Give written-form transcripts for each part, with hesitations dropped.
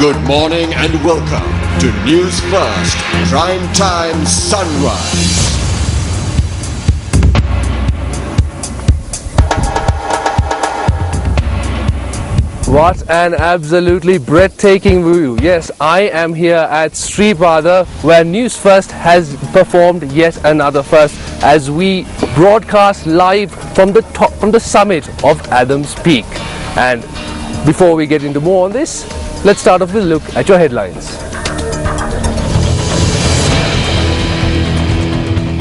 Good morning and welcome to Newsfirst Prime Time Sunrise. What an absolutely breathtaking view. Yes, I am here at Sripada where Newsfirst has performed yet another first as we broadcast live from the summit of Adams Peak. And before we get into more on this, let's start off with a look at your headlines.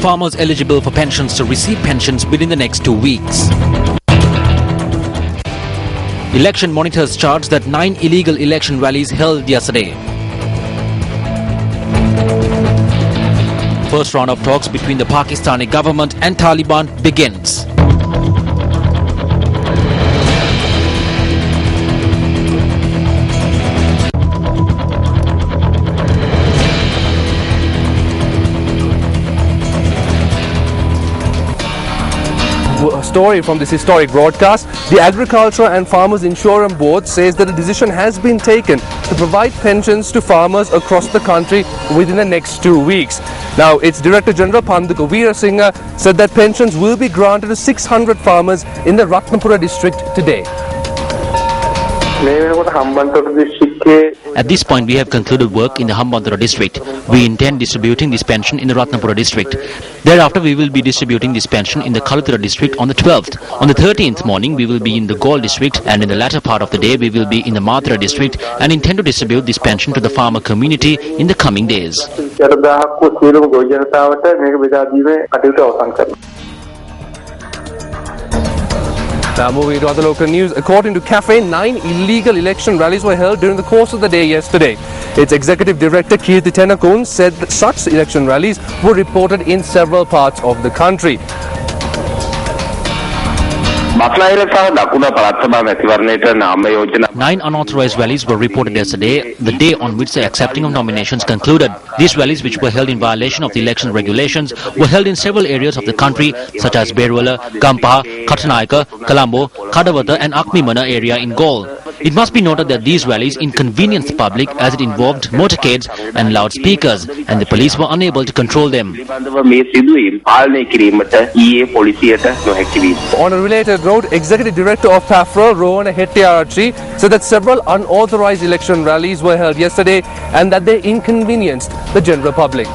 Farmers eligible for pensions to receive pensions within the next 2 weeks. Election monitors charged that 9 illegal election rallies held yesterday. First round of talks between the Pakistani government and Taliban begins. Story from this historic broadcast. The Agriculture and Farmers Insurance Board says that a decision has been taken to provide pensions to farmers across the country within the next 2 weeks. Now, its Director General Panduka Veerasinghe said that pensions will be granted to 600 farmers in the Ratnapura district today. At this point, we have concluded work in the Hambantota district. We intend distributing this pension in the Ratnapura district. Thereafter, we will be distributing this pension in the Kaluthura district on the 12th. On the 13th morning, we will be in the Gaul district, and in the latter part of the day, we will be in the Mathura district and intend to distribute this pension to the farmer community in the coming days. Now moving to other local news, according to CAFE, 9 illegal election rallies were held during the course of the day yesterday. Its Executive Director Kirti Tenakun said that such election rallies were reported in several parts of the country. 9 unauthorized rallies were reported yesterday, the day on which the accepting of nominations concluded. These rallies, which were held in violation of the election regulations, were held in several areas of the country such as Berwala, Gampaha, Katanayaka, Colombo, Kadawata and Akmimana area in Gaul. It must be noted that these rallies inconvenienced the public as it involved motorcades and loudspeakers, and the police were unable to control them. On a related note, Executive Director of PAFRA, Rowana Hettiarachchi, said that several unauthorized election rallies were held yesterday and that they inconvenienced the general public.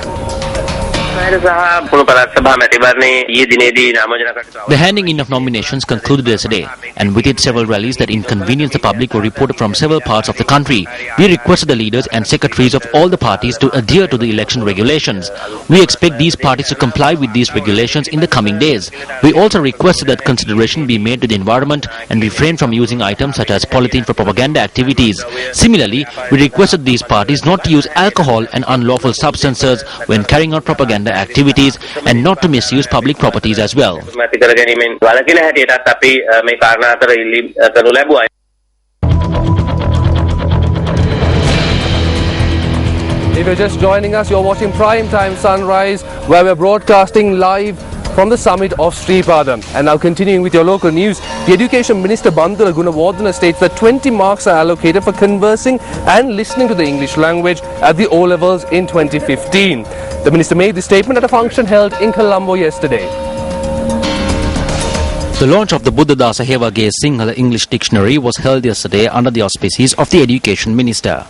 The handing in of nominations concluded yesterday, and with it several rallies that inconvenienced the public were reported from several parts of the country. We requested the leaders and secretaries of all the parties to adhere to the election regulations. We expect these parties to comply with these regulations in the coming days. We also requested that consideration be made to the environment and refrain from using items such as polythene for propaganda activities. Similarly, we requested these parties not to use alcohol and unlawful substances when carrying out propaganda activities and not to misuse public properties as well. If you're just joining us, you're watching Prime Time Sunrise, where we're broadcasting live from the summit of Sripada. And now continuing with your local news, the Education Minister Bandula Gunawardena states that 20 marks are allocated for conversing and listening to the English language at the O-levels in 2015. The minister made this statement at a function held in Colombo yesterday. The launch of the Buddhadasa Hewage Sinhala English Dictionary was held yesterday under the auspices of the Education Minister.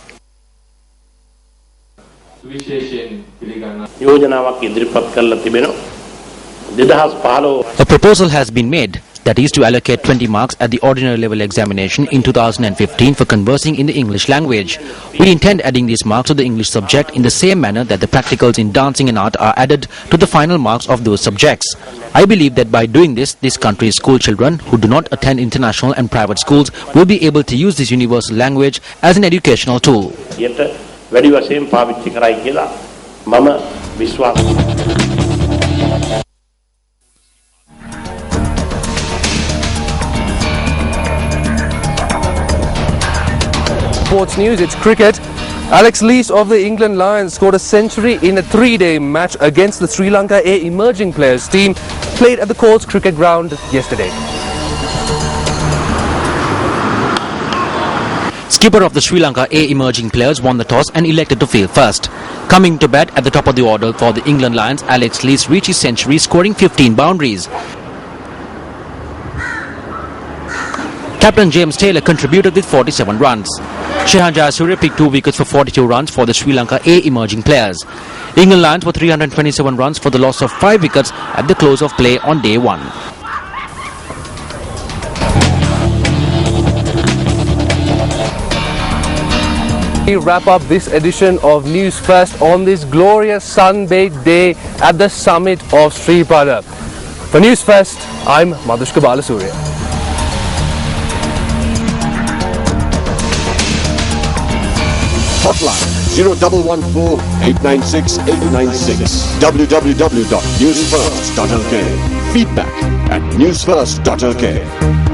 A proposal has been made, that is to allocate 20 marks at the ordinary level examination in 2015 for conversing in the English language. We intend adding these marks to the English subject in the same manner that the practicals in dancing and art are added to the final marks of those subjects. I believe that by doing this country's school children who do not attend international and private schools will be able to use this universal language as an educational tool. Sports news, it's cricket. Alex Lees of the England Lions scored a century in a 3-day match against the Sri Lanka A emerging players team played at the Courts Cricket Ground yesterday. Skipper of the Sri Lanka A emerging players won the toss and elected to field first. Coming to bat at the top of the order for the England Lions, Alex Lees reached his century, scoring 15 boundaries. Captain James Taylor contributed with 47 runs. Shehan Jayasuriya picked 2 wickets for 42 runs for the Sri Lanka A emerging players. England Lions were 327 runs for the loss of 5 wickets at the close of play on day 1. We wrap up this edition of News First on this glorious sun-baked day at the summit of Sripada. For News First, I'm Madhushka Balasuriya. Hotline 0114 896 896. www.newsfirst.lk. Feedback at newsfirst.lk.